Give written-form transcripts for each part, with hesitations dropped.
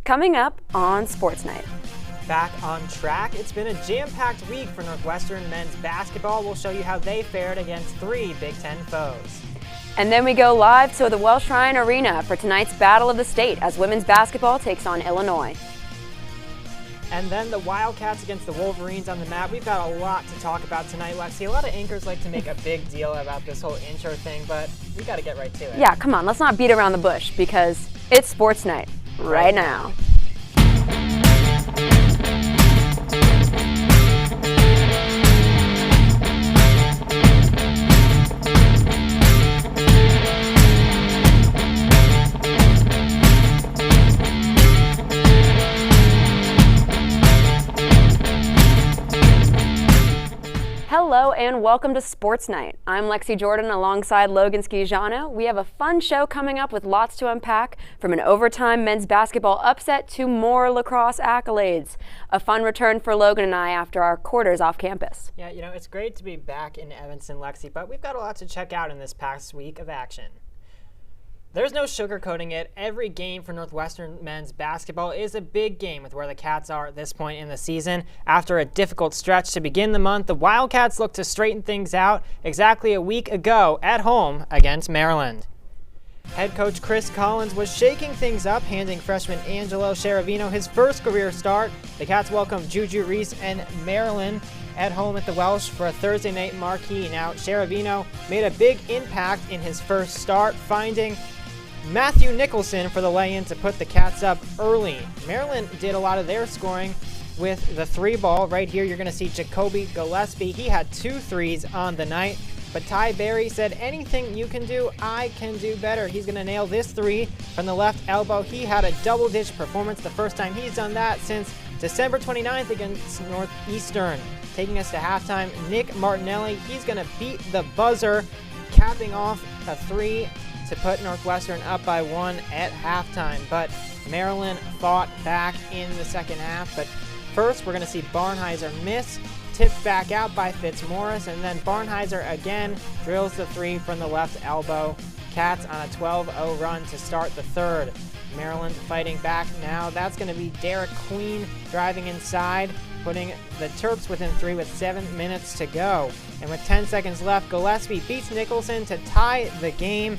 Coming up on Sports Night. Back on track, it's been a jam-packed week for Northwestern men's basketball. We'll show you how they fared against 3 Big Ten foes. And then we go live to the Welsh Ryan Arena for tonight's Battle of the State as women's basketball takes on Illinois. And then the Wildcats against the Wolverines on the mat. We've got a lot to talk about tonight, Lexi. A lot of anchors like to make a big deal about this whole intro thing, but we got to get right to it. Yeah, come on, let's not beat around the bush because it's Sports Night right now. Hello and welcome to Sports Night. I'm Lexi Jordan alongside Logan Schijano. We have a fun show coming up with lots to unpack, from an overtime men's basketball upset to more lacrosse accolades. A fun return for Logan and I after our quarters off campus. Yeah, it's great to be back in Evanston, Lexi, but we've got a lot to check out in this past week of action. There's no sugarcoating it. Every game for Northwestern men's basketball is a big game with where the Cats are at this point in the season. After a difficult stretch to begin the month, the Wildcats look to straighten things out exactly a week ago at home against Maryland. Head coach Chris Collins was shaking things up, handing freshman Angelo Cheravino his first career start. The Cats welcomed Juju Reese and Maryland at home at the Welsh for a Thursday night marquee. Now, Cheravino made a big impact in his first start, finding Matthew Nicholson for the lay-in to put the Cats up early. Maryland did a lot of their scoring with the 3-ball. Right here, you're going to see Jacoby Gillespie. He had 2 threes on the night, but Ty Berry said, anything you can do, I can do better. He's going to nail this 3 from the left elbow. He had a double-digit performance, the first time he's done that since December 29th against Northeastern. Taking us to halftime, Nick Martinelli, he's going to beat the buzzer, capping off a 3 to put Northwestern up by 1 at halftime. But Maryland fought back in the second half. But first, we're going to see Barnhizer miss, tipped back out by Fitzmaurice, and then Barnhizer again drills the 3 from the left elbow. Cats on a 12-0 run to start the third. Maryland fighting back now. That's going to be Derek Queen driving inside, putting the Terps within 3 with 7 minutes to go. And with 10 seconds left, Gillespie beats Nicholson to tie the game.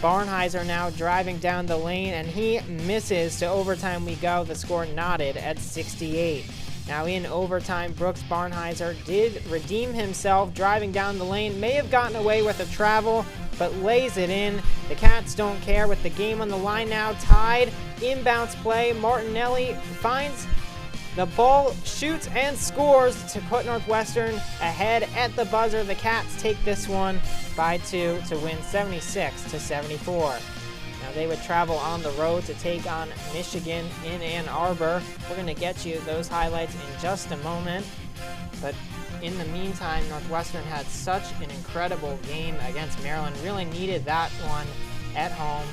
Barnhizer now driving down the lane, and he misses. To overtime we go. The score knotted at 68. Now in overtime, Brooks Barnhizer did redeem himself, driving down the lane. May have gotten away with a travel, but lays it in. The Cats don't care with the game on the line now. Tied. Inbounds play. Martinelli finds the ball, shoots and scores to put Northwestern ahead at the buzzer. The Cats take this one by 2 to win 76-74. Now they would travel on the road to take on Michigan in Ann Arbor. We're going to get you those highlights in just a moment. But in the meantime, Northwestern had such an incredible game against Maryland. Really needed that one at home,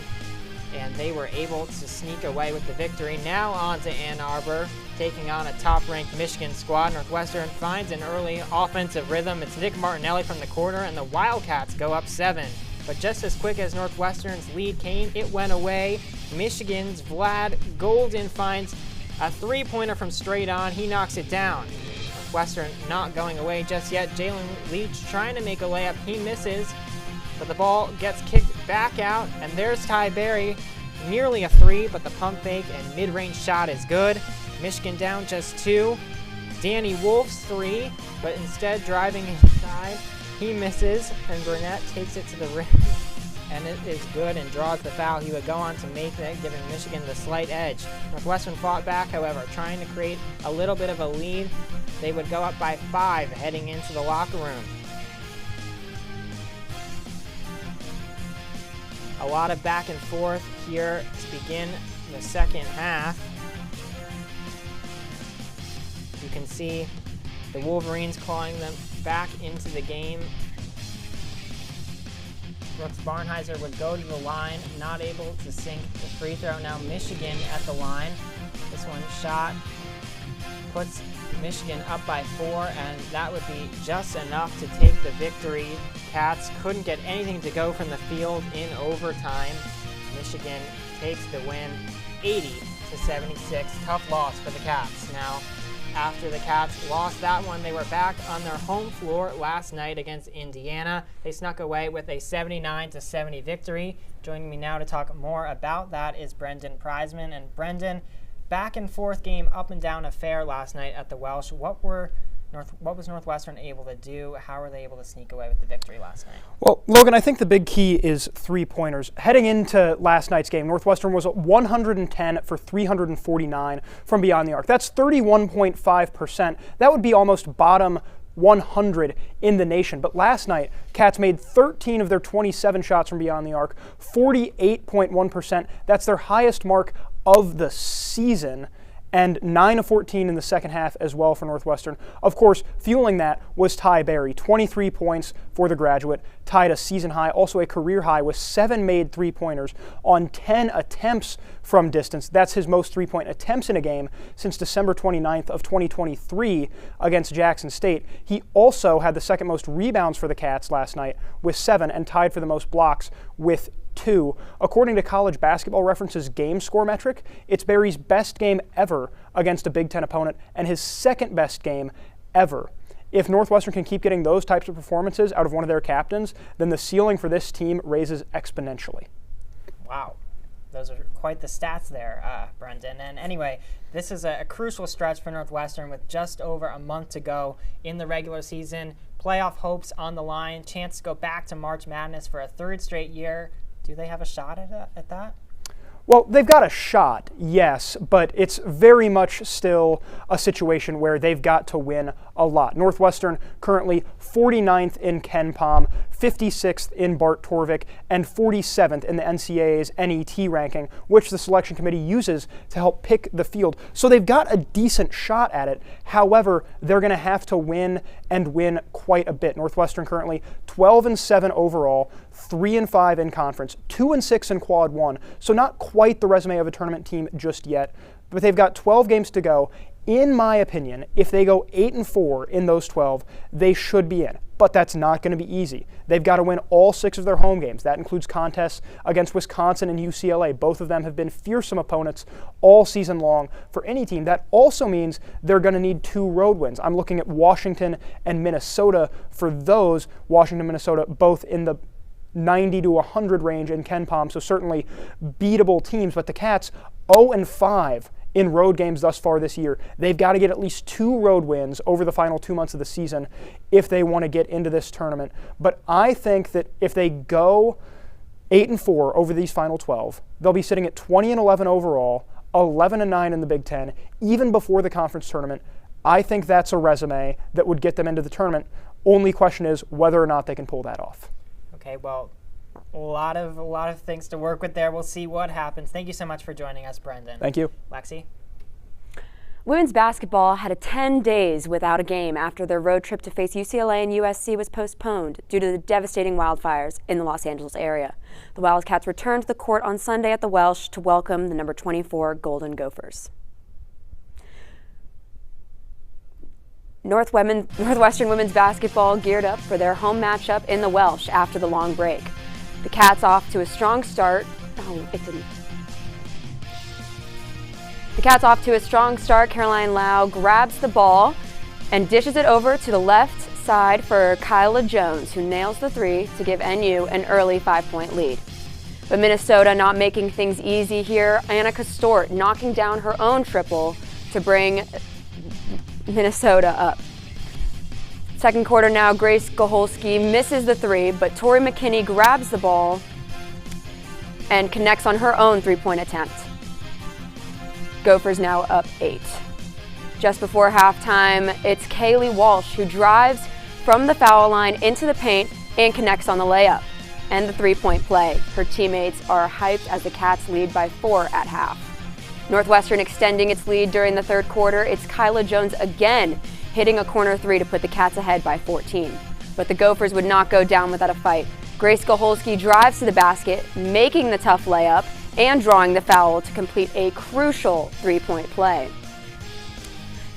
and they were able to sneak away with the victory. Now on to Ann Arbor, taking on a top-ranked Michigan squad. Northwestern finds an early offensive rhythm. It's Nick Martinelli from the corner, and the Wildcats go up 7. But just as quick as Northwestern's lead came, it went away. Michigan's Vlad Golden finds a 3-pointer from straight on. He knocks it down. Northwestern not going away just yet. Jalen Leach trying to make a layup. He misses, but the ball gets kicked back out, and there's Ty Berry. Nearly a 3, but the pump fake and mid-range shot is good. Michigan down just 2. Danny Wolf's 3, but instead driving inside, he misses, and Burnett takes it to the rim, and it is good and draws the foul. He would go on to make that, giving Michigan the slight edge. Northwestern fought back, however, trying to create a little bit of a lead. They would go up by 5 heading into the locker room. A lot of back and forth here to begin the second half. You can see the Wolverines calling them back into the game. Brooks Barnhizer would go to the line, not able to sink the free throw. Now Michigan at the line. This one shot puts Michigan up by 4, and that would be just enough to take the victory. Cats couldn't get anything to go from the field in overtime. Michigan takes the win 80-76. Tough loss for the Cats. Now, after the Cats lost that one, they were back on their home floor last night against Indiana. They snuck away with a 79-70 victory. Joining me now to talk more about that is Brendan Prizeman. And Brendan, back and forth game, up and down affair last night at the Welsh. What was Northwestern able to do? How were they able to sneak away with the victory last night? Well, Logan, I think the big key is three-pointers. Heading into last night's game, Northwestern was 110 for 349 from beyond the arc. That's 31.5%. That would be almost bottom 100 in the nation. But last night, Cats made 13 of their 27 shots from beyond the arc, 48.1%. That's their highest mark of the season, and 9 of 14 in the second half as well for Northwestern. Of course, fueling that was Ty Berry, 23 points for the graduate, tied a season high, also a career high, with 7 made three-pointers on 10 attempts from distance. That's his most three-point attempts in a game since December 29th of 2023 against Jackson State. He also had the second most rebounds for the Cats last night with 7, and tied for the most blocks with 2. According to College Basketball Reference's game score metric, it's Berry's best game ever against a Big Ten opponent and his second best game ever. If Northwestern can keep getting those types of performances out of one of their captains, then the ceiling for this team raises exponentially. Wow. Those are quite the stats there, Brendan. And anyway, this is a crucial stretch for Northwestern with just over a month to go in the regular season. Playoff hopes on the line, chance to go back to March Madness for a third straight year. Do they have a shot at that? Well, they've got a shot, yes, but it's very much still a situation where they've got to win a lot. Northwestern currently 49th in KenPom, 56th in Bart Torvik, and 47th in the NCAA's NET ranking, which the selection committee uses to help pick the field. So they've got a decent shot at it. However, they're going to have to win and win quite a bit. Northwestern currently 12-7 overall, 3-5 in conference, 2-6 in quad 1. So not quite the resume of a tournament team just yet, but they've got 12 games to go. In my opinion, if they go 8-4 in those 12, they should be in. But that's not going to be easy. They've got to win all 6 of their home games. That includes contests against Wisconsin and UCLA. Both of them have been fearsome opponents all season long for any team. That also means they're going to need 2 road wins. I'm looking at Washington and Minnesota for those. Washington, Minnesota, both in the 90 to 100 range in KenPom, so certainly beatable teams. But the Cats 0-5 in road games thus far this year. They've got to get at least 2 road wins over the final 2 months of the season if they want to get into this tournament. But I think that if they go 8-4 over these final 12, they'll be sitting at 20-11 overall, 11-9 in the Big Ten, even before the conference tournament. I think that's a resume that would get them into the tournament. Only question is whether or not they can pull that off. Okay, well, a lot of things to work with there. We'll see what happens. Thank you so much for joining us, Brendan. Thank you. Lexi? Women's basketball had 10 days without a game after their road trip to face UCLA and USC was postponed due to the devastating wildfires in the Los Angeles area. The Wildcats returned to the court on Sunday at the Welsh to welcome the number 24 Golden Gophers. Northwestern women's basketball geared up for their home matchup in the Welsh after the long break. The Cats off to a strong start. The Cats off to a strong start. Caroline Lau grabs the ball and dishes it over to the left side for Kyla Jones, who nails the 3 to give NU an early 5-point lead. But Minnesota not making things easy here. Annika Stort knocking down her own triple to bring Minnesota up. Second quarter now, Grace Goholski misses the 3, but Tori McKinney grabs the ball and connects on her own 3-point attempt. Gophers now up 8. Just before halftime, it's Kaylee Walsh who drives from the foul line into the paint and connects on the layup and the 3-point play. Her teammates are hyped as the Cats lead by 4 at half. Northwestern extending its lead during the third quarter. It's Kyla Jones again hitting a corner 3 to put the Cats ahead by 14. But the Gophers would not go down without a fight. Grace Goholski drives to the basket, making the tough layup and drawing the foul to complete a crucial 3-point play.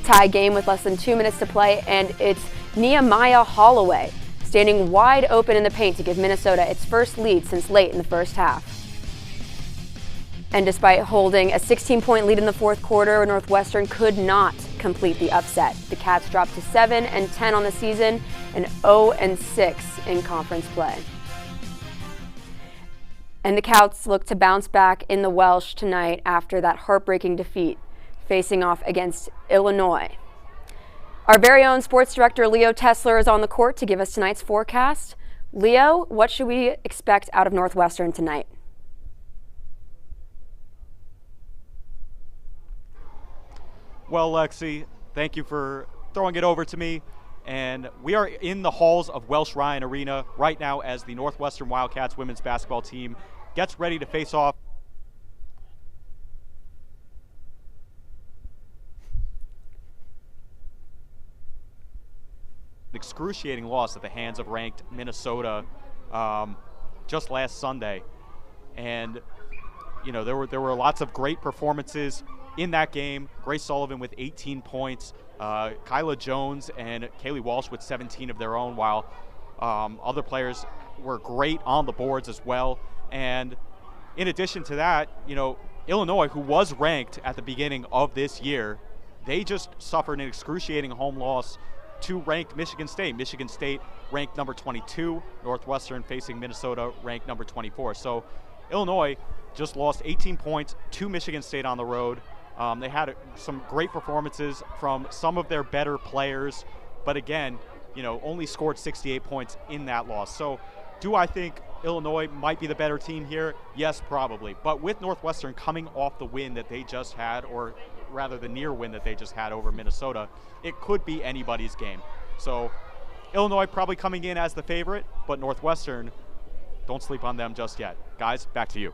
Tie game with less than 2 minutes to play, and it's Nehemiah Holloway standing wide open in the paint to give Minnesota its first lead since late in the first half. And despite holding a 16-point lead in the fourth quarter, Northwestern could not complete the upset. The Cats dropped to 7-10 on the season and 0-6 in conference play. And the Cats look to bounce back in the Welsh tonight after that heartbreaking defeat, facing off against Illinois. Our very own sports director, Leo Tesler, is on the court to give us tonight's forecast. Leo, what should we expect out of Northwestern tonight? Well, Lexi, thank you for throwing it over to me. And we are in the halls of Welsh Ryan Arena right now as the Northwestern Wildcats women's basketball team gets ready to face off. Excruciating loss at the hands of ranked Minnesota just last Sunday. And, you know, there were lots of great performances in that game. Grace Sullivan with 18 points, Kyla Jones and Kaylee Walsh with 17 of their own, while other players were great on the boards as well. And in addition to that, you know, Illinois, who was ranked at the beginning of this year, they just suffered an excruciating home loss to ranked Michigan State. Michigan State ranked number 22, Northwestern facing Minnesota ranked number 24. So Illinois just lost 18 points to Michigan State on the road. They had some great performances from some of their better players, but again, you know, only scored 68 points in that loss. So do I think Illinois might be the better team here? Yes, probably. But with Northwestern coming off the win that they just had, or rather the near win that they just had over Minnesota, it could be anybody's game. So Illinois probably coming in as the favorite, but Northwestern, don't sleep on them just yet. Guys, back to you.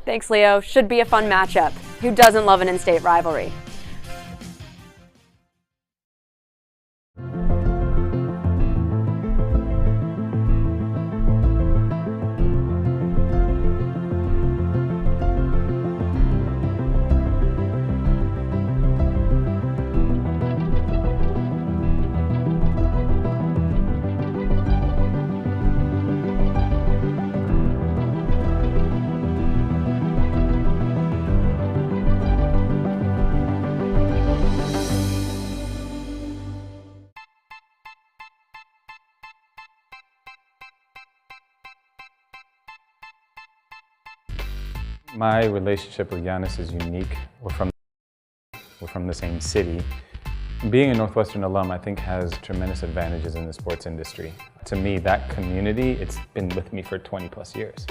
Thanks, Leo. Should be a fun matchup. Who doesn't love an in-state rivalry? My relationship with Giannis is unique. We're from the same city. Being a Northwestern alum, I think, has tremendous advantages in the sports industry. To me, that community, it's been with me for 20 plus years.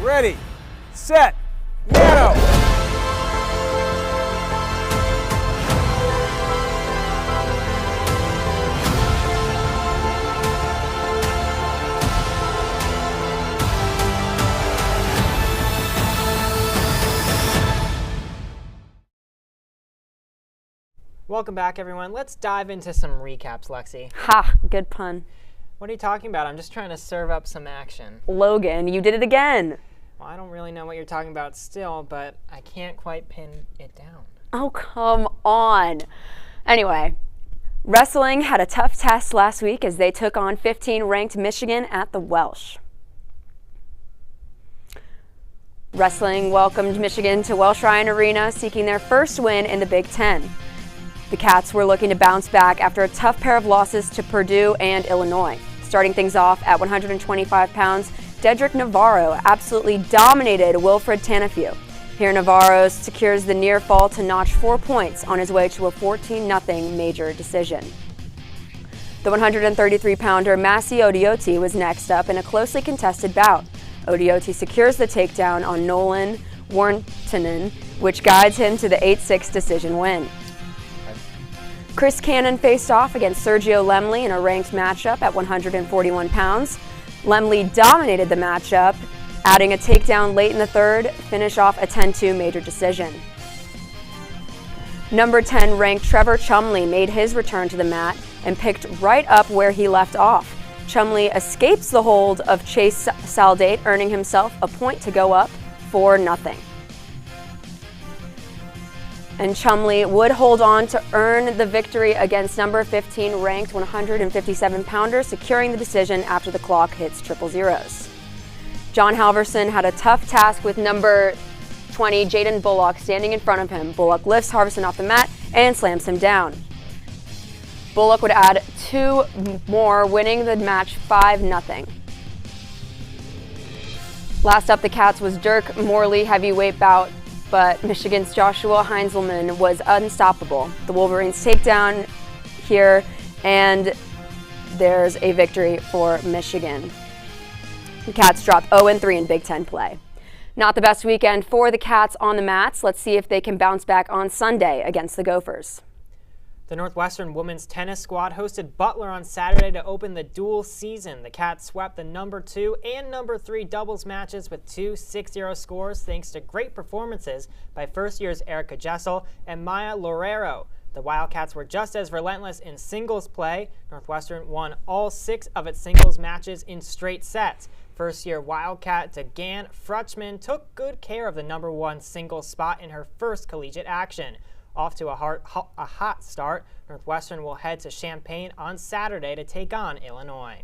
Ready, set, go! Welcome back, everyone. Let's dive into some recaps, Lexi. Ha, good pun. What are you talking about? I'm just trying to serve up some action. Logan, you did it again. Well, I don't really know what you're talking about still, but I can't quite pin it down. Oh, come on. Anyway, wrestling had a tough test last week as they took on 15-ranked Michigan at the Welsh. Wrestling welcomed Michigan to Welsh Ryan Arena, seeking their first win in the Big Ten. The Cats were looking to bounce back after a tough pair of losses to Purdue and Illinois. Starting things off at 125 pounds, Dedrick Navarro absolutely dominated Wilfred Tanafew. Here Navarro secures the near fall to notch 4 points on his way to a 14-0 major decision. The 133-pounder Massi Odioti was next up in a closely contested bout. Odioti secures the takedown on Nolan Warntonen, which guides him to the 8-6 decision win. Chris Cannon faced off against Sergio Lemley in a ranked matchup at 141 pounds. Lemley dominated the matchup, adding a takedown late in the third, finish off a 10-2 major decision. Number 10 ranked Trevor Chumley made his return to the mat and picked right up where he left off. Chumley escapes the hold of Chase Saldate, earning himself a point to go up 4-0. And Chumley would hold on to earn the victory against number 15 ranked 157-pounder, securing the decision after the clock hits triple zeros. John Halverson had a tough task with number 20 Jaden Bullock standing in front of him. Bullock lifts Halverson off the mat and slams him down. Bullock would add 2 more, winning the match 5-0. Last up, the Cats was Dirk Morley heavyweight bout, but Michigan's Joshua Heinzelman was unstoppable. The Wolverines take down here, and there's a victory for Michigan. The Cats drop 0-3 in Big Ten play. Not the best weekend for the Cats on the mats. Let's see if they can bounce back on Sunday against the Gophers. The Northwestern women's tennis squad hosted Butler on Saturday to open the dual season. The Cats swept the number 2 and number 3 doubles matches with 2 6-0 scores thanks to great performances by first years Erica Jessel and Maya Lorero. The Wildcats were just as relentless in singles play. Northwestern won all 6 of its singles matches in straight sets. First-year Wildcat Degan Frutchman took good care of the number 1 singles spot in her first collegiate action. Off to a hot start, Northwestern will head to Champaign on Saturday to take on Illinois.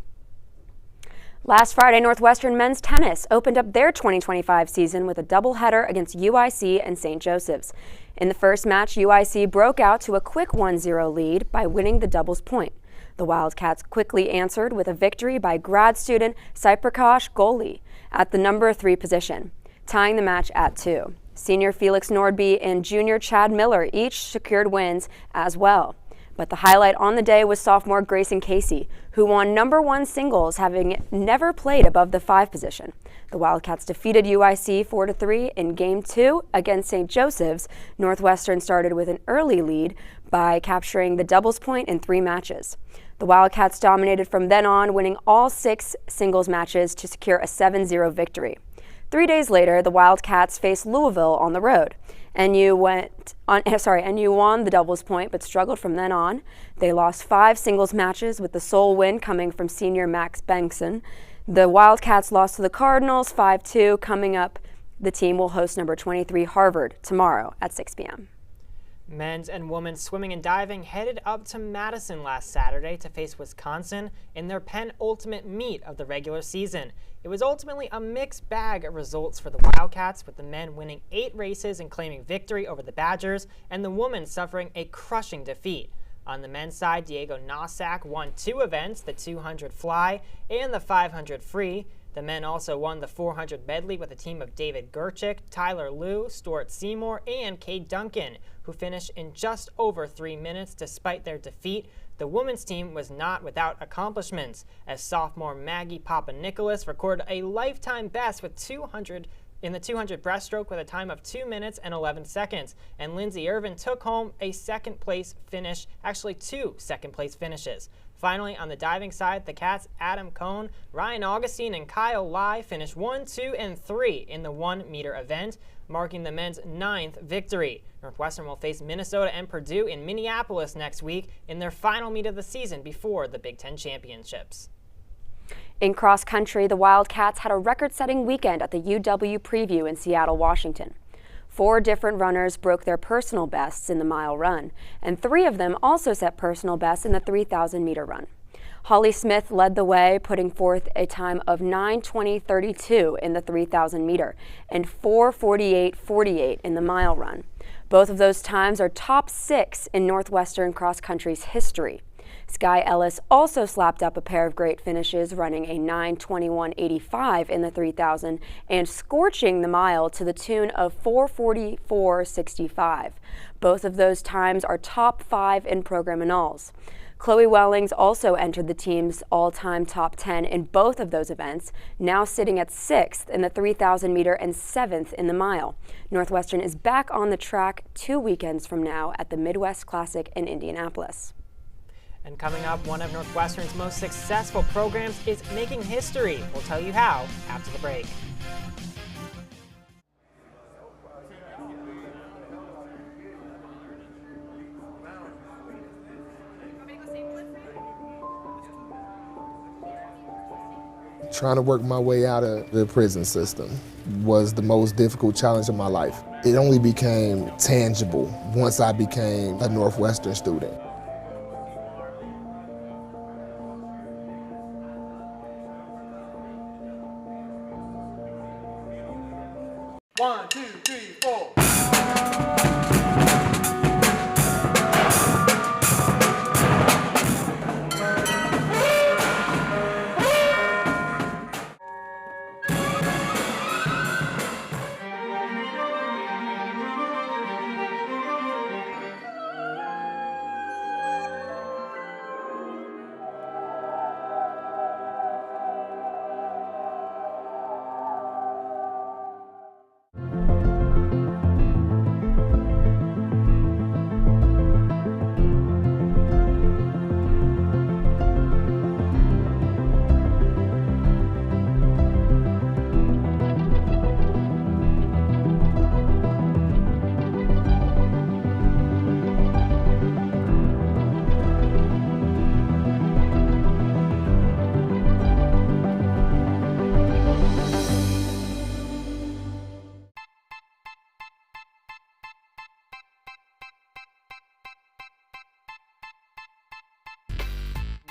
Last Friday, Northwestern men's tennis opened up their 2025 season with a doubleheader against UIC and St. Joseph's. In the first match, UIC broke out to a quick 1-0 lead by winning the doubles point. The Wildcats quickly answered with a victory by grad student Cyprakash Goli at the number 3 position, tying the match at 2. Senior Felix Nordby and junior Chad Miller each secured wins as well. But the highlight on the day was sophomore Grayson Casey, who won number 1 singles, having never played above the 5 position. The Wildcats defeated UIC 4-3 in Game 2 against St. Joseph's. Northwestern started with an early lead by capturing the doubles point in 3 matches. The Wildcats dominated from then on, winning all 6 singles matches to secure a 7-0 victory. 3 days later, the Wildcats faced Louisville on the road. NU won the doubles point but struggled from then on. They lost 5 singles matches, with the sole win coming from senior Max Bengtson. The Wildcats lost to the Cardinals 5-2. Coming up, the team will host number 23 Harvard tomorrow at 6 p.m. Men's and women's swimming and diving headed up to Madison last Saturday to face Wisconsin in their penultimate meet of the regular season. It was ultimately a mixed bag of results for the Wildcats, with the men winning 8 races and claiming victory over the Badgers, and the women suffering a crushing defeat. On the men's side, Diego Nossack won 2 events, the 200 fly and the 500 free. The men also won the 400 medley with a team of David Gerchik, Tyler Liu, Stuart Seymour, and Cade Duncan, who finished in just over 3 minutes despite their defeat. The women's team was not without accomplishments, as sophomore Maggie Papa-Nicholas recorded a lifetime best with 200 in the 200 breaststroke with a time of 2 minutes and 11 seconds, and Lindsay Irvin took home a second-place finish, actually 2 second-place finishes. Finally, on the diving side, the Cats' Adam Cohn, Ryan Augustine, and Kyle Lai finished 1, 2, and 3 in the 1-meter event, marking the men's 9th victory. Northwestern will face Minnesota and Purdue in Minneapolis next week in their final meet of the season before the Big Ten Championships. In cross country, the Wildcats had a record-setting weekend at the UW Preview in Seattle, Washington. 4 different runners broke their personal bests in the mile run, and 3 of them also set personal bests in the 3,000-meter run. Holly Smith led the way, putting forth a time of 9:20.32 in the 3,000-meter and 4:48.48 in the mile run. Both of those times are top 6 in Northwestern cross country's history. Sky Ellis also slapped up a pair of great finishes, running a 9:21.85 in the 3,000 and scorching the mile to the tune of 4:44.65. Both of those times are top 5 in program annals. Chloe Wellings also entered the team's all-time top 10 in both of those events, now sitting at 6th in the 3,000 meter and 7th in the mile. Northwestern is back on the track 2 weekends from now at the Midwest Classic in Indianapolis. And coming up, one of Northwestern's most successful programs is making history. We'll tell you how after the break. Trying to work my way out of the prison system was the most difficult challenge of my life. It only became tangible once I became a Northwestern student. One, two, three, four.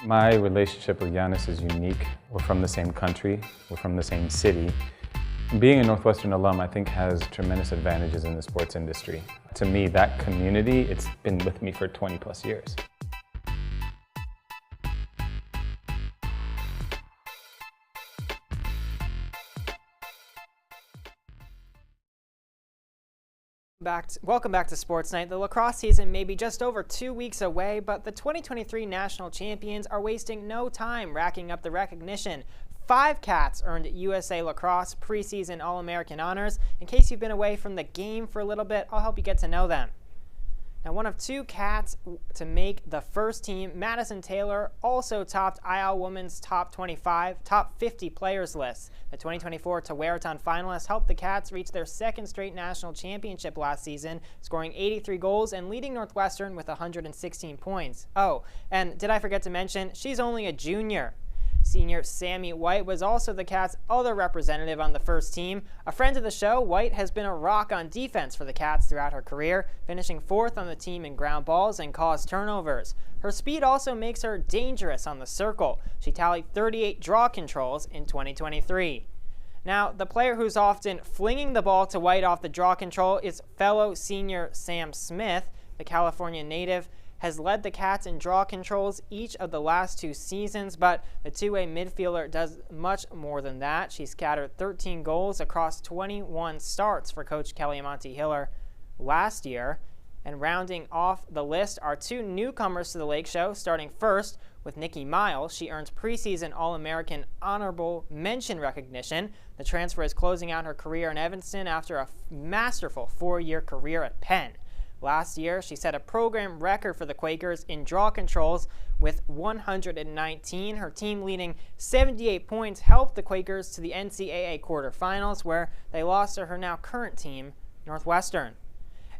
My relationship with Giannis is unique. We're from the same country, we're from the same city. Being a Northwestern alum, I think, has tremendous advantages in the sports industry. To me, that community, it's been with me for 20 plus years. Welcome back to Sports Night. The lacrosse season may be just over 2 weeks away, but the 2023 national champions are wasting no time racking up the recognition. 5 Cats earned USA Lacrosse preseason All-American honors. In case you've been away from the game for a little bit, I'll help you get to know them. Now, one of 2 Cats to make the first team, Madison Taylor, also topped IL Women's top 50 players list. The 2024 Tewaaraton finalists helped the Cats reach their 2nd straight national championship last season, scoring 83 goals and leading Northwestern with 116 points. Oh, and did I forget to mention, she's only a junior. Senior Sammy White was also the Cats' other representative on the first team. A friend of the show, White has been a rock on defense for the Cats throughout her career, finishing 4th on the team in ground balls and caused turnovers. Her speed also makes her dangerous on the circle. She tallied 38 draw controls in 2023. Now, the player who's often flinging the ball to White off the draw control is fellow senior Sam Smith. The California native has led the Cats in draw controls each of the last 2 seasons, but the two-way midfielder does much more than that. She scattered 13 goals across 21 starts for Coach Kelly Monty-Hiller last year. And rounding off the list are 2 newcomers to the Lake Show, starting first with Nikki Miles. She earns preseason All-American honorable mention recognition. The transfer is closing out her career in Evanston after a masterful 4-year career at Penn. Last year, she set a program record for the Quakers in draw controls with 119. Her team leading 78 points helped the Quakers to the NCAA quarterfinals, where they lost to her now current team, Northwestern.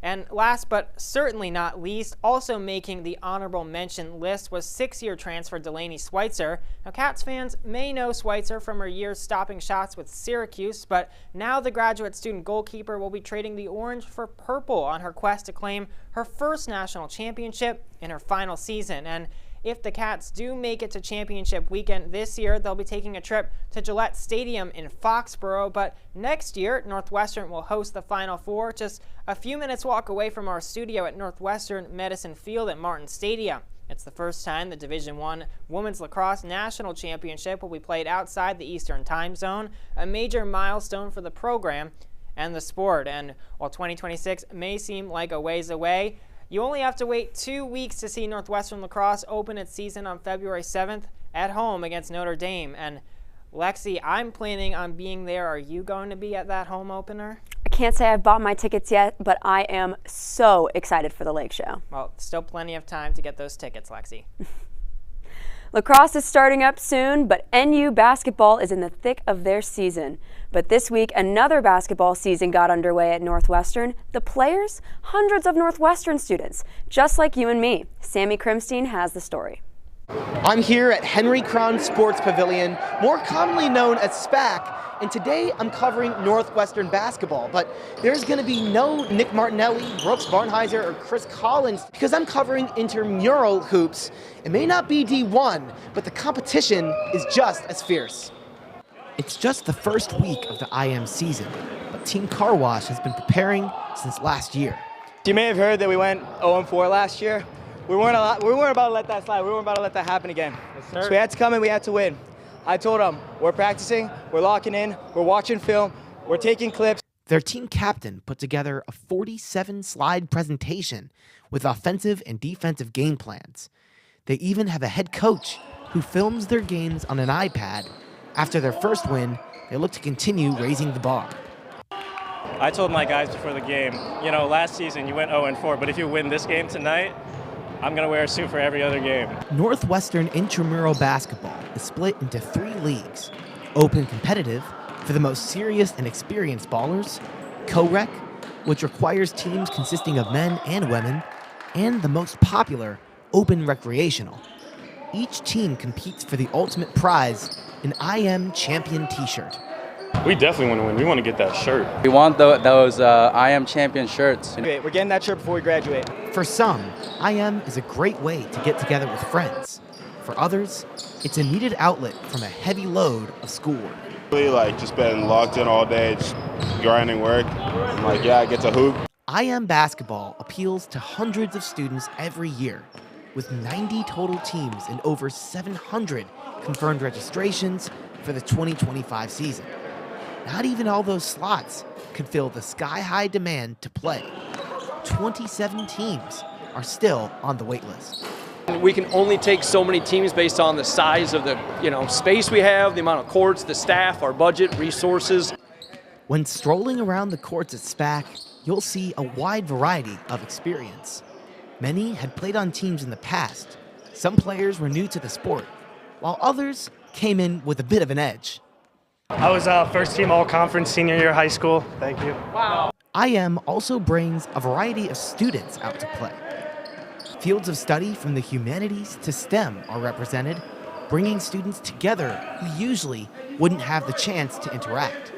And last but certainly not least, also making the honorable mention list was 6-year transfer Delaney Schweitzer. Now, Cats fans may know Schweitzer from her years stopping shots with Syracuse, but now the graduate student goalkeeper will be trading the orange for purple on her quest to claim her first national championship in her final season. And if the Cats do make it to championship weekend this year, they'll be taking a trip to Gillette Stadium in Foxborough. But next year, Northwestern will host the Final Four just a few minutes walk away from our studio at Northwestern Medicine Field at Martin Stadium. It's the first time the Division I Women's Lacrosse National Championship will be played outside the Eastern Time Zone, a major milestone for the program and the sport. And while 2026 may seem like a ways away, you only have to wait 2 weeks to see Northwestern Lacrosse open its season on February 7th at home against Notre Dame. And Lexi, I'm planning on being there. Are you going to be at that home opener? I can't say I've bought my tickets yet, but I am so excited for the Lake Show. Well, still plenty of time to get those tickets, Lexi. Lacrosse is starting up soon, but NU basketball is in the thick of their season. But this week, another basketball season got underway at Northwestern. The players? Hundreds of Northwestern students, just like you and me. Sammy Crimstein has the story. I'm here at Henry Crown Sports Pavilion, more commonly known as SPAC, and today I'm covering Northwestern basketball. But there's going to be no Nick Martinelli, Brooks Barnheiser, or Chris Collins because I'm covering intramural hoops. It may not be D1, but the competition is just as fierce. It's just the first week of the IM season, but Team Car Wash has been preparing since last year. You may have heard that we went 0-4 last year. We weren't about to let that slide. We weren't about to let that happen again. Yes, so we had to come in, we had to win. I told them, we're practicing, we're locking in, we're watching film, we're taking clips. Their team captain put together a 47-slide presentation with offensive and defensive game plans. They even have a head coach who films their games on an iPad. After their first win, they look to continue raising the bar. I told my guys before the game, last season you went 0-4, but if you win this game tonight, I'm going to wear a suit for every other game. Northwestern intramural basketball is split into 3 leagues. Open competitive for the most serious and experienced ballers, co-rec, which requires teams consisting of men and women, and the most popular, open recreational. Each team competes for the ultimate prize, an IM champion t-shirt. We definitely want to win. We want to get that shirt. We want those IM champion shirts. We're getting that shirt before we graduate. For some, IM is a great way to get together with friends. For others, it's a needed outlet from a heavy load of schoolwork. Really just been locked in all day, just grinding work. I'm I get to hoop. IM basketball appeals to hundreds of students every year, with 90 total teams and over 700 confirmed registrations for the 2025 season. Not even all those slots could fill the sky-high demand to play. 27 teams are still on the wait list. We can only take so many teams based on the size of the space we have, the amount of courts, the staff, our budget, resources. When strolling around the courts at SPAC, you'll see a wide variety of experience. Many had played on teams in the past. Some players were new to the sport, while others came in with a bit of an edge. I was first team all-conference senior year of high school. Thank you. Wow. IM also brings a variety of students out to play. Fields of study from the humanities to STEM are represented, bringing students together who usually wouldn't have the chance to interact.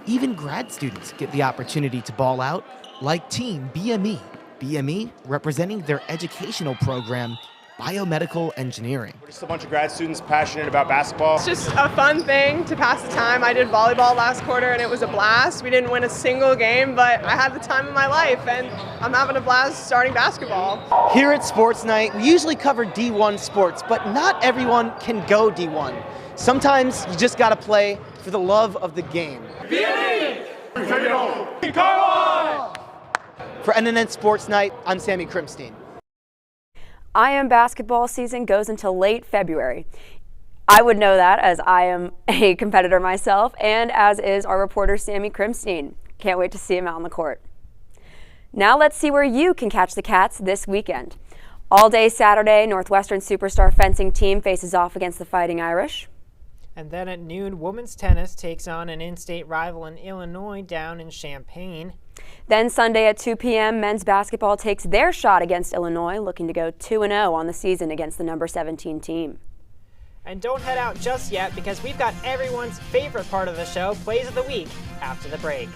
Even grad students get the opportunity to ball out, like Team BME. BME representing their educational program, Biomedical Engineering. We're just a bunch of grad students passionate about basketball. It's just a fun thing to pass the time. I did volleyball last quarter and it was a blast. We didn't win a single game, but I had the time of my life and I'm having a blast starting basketball. Here at Sports Night, we usually cover D1 sports, but not everyone can go D1. Sometimes you just gotta play for the love of the game. BME! Take it home! Car Wash! For NNN Sports Night, I'm Sammy Crimstein. IM basketball season goes until late February. I would know that as I am a competitor myself, and as is our reporter Sammy Crimstein. Can't wait to see him out on the court. Now let's see where you can catch the Cats this weekend. All day Saturday, Northwestern superstar fencing team faces off against the Fighting Irish. And then at noon, women's tennis takes on an in-state rival in Illinois down in Champaign. Then Sunday at 2 p.m., men's basketball takes their shot against Illinois, looking to go 2-0 on the season against the number 17 team. And don't head out just yet because we've got everyone's favorite part of the show, Plays of the Week, after the break.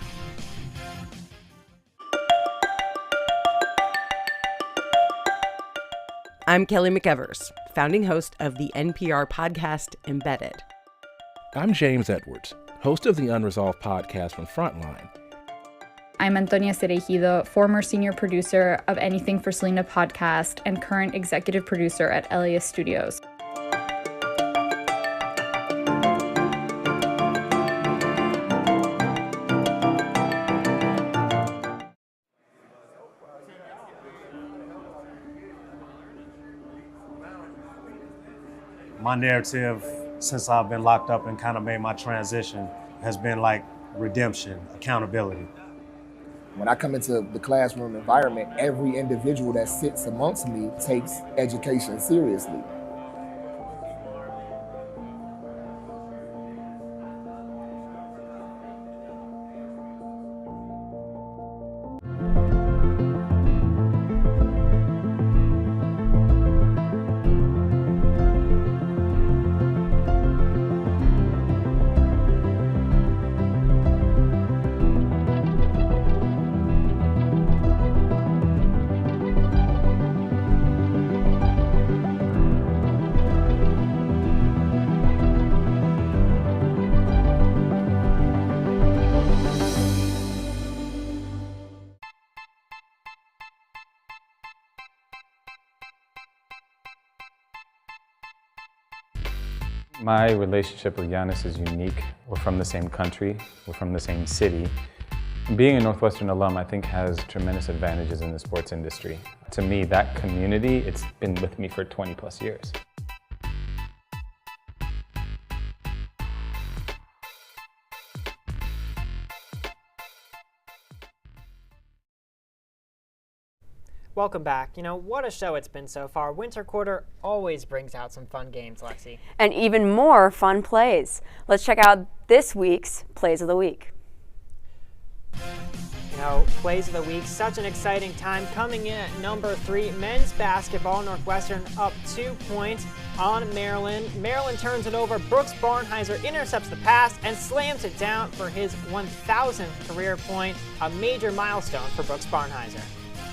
I'm Kelly McEvers, founding host of the NPR podcast Embedded. I'm James Edwards, host of the Unresolved podcast from Frontline. I'm Antonia Cereijido, former senior producer of Anything for Selena podcast and current executive producer at Elias Studios. My narrative, since I've been locked up and kind of made my transition, has been like redemption, accountability. When I come into the classroom environment, every individual that sits amongst me takes education seriously. My relationship with Giannis is unique. We're from the same country, we're from the same city. Being a Northwestern alum, I think, has tremendous advantages in the sports industry. To me, that community, it's been with me for 20 plus years. Welcome back. You know, what a show it's been so far. Winter quarter always brings out some fun games, Lexi. And even more fun plays. Let's check out this week's Plays of the Week. You know, Plays of the Week, such an exciting time. Coming in at number 3, men's basketball. Northwestern up 2 points on Maryland. Maryland turns it over. Brooks Barnhizer intercepts the pass and slams it down for his 1,000th career point. A major milestone for Brooks Barnhizer.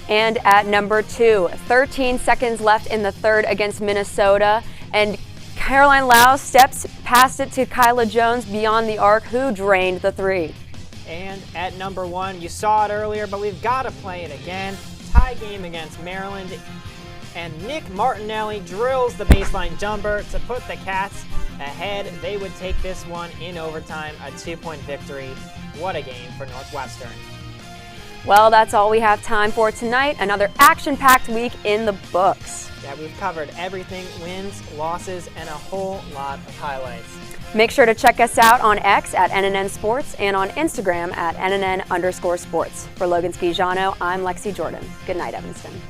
And at number 2, 13 seconds left in the third against Minnesota, and Caroline Lau steps past it to Kyla Jones beyond the arc, who drained the 3. And at number 1, you saw it earlier, but we've got to play it again. Tie game against Maryland, and Nick Martinelli drills the baseline jumper to put the Cats ahead. They would take this one in overtime, a 2-point victory. What a game for Northwestern. Well, that's all we have time for tonight. Another action-packed week in the books. Yeah, we've covered everything, wins, losses, and a whole lot of highlights. Make sure to check us out on X at NNN Sports and on Instagram at NNN_sports. For Logan Schijano, I'm Lexi Jordan. Good night, Evanston.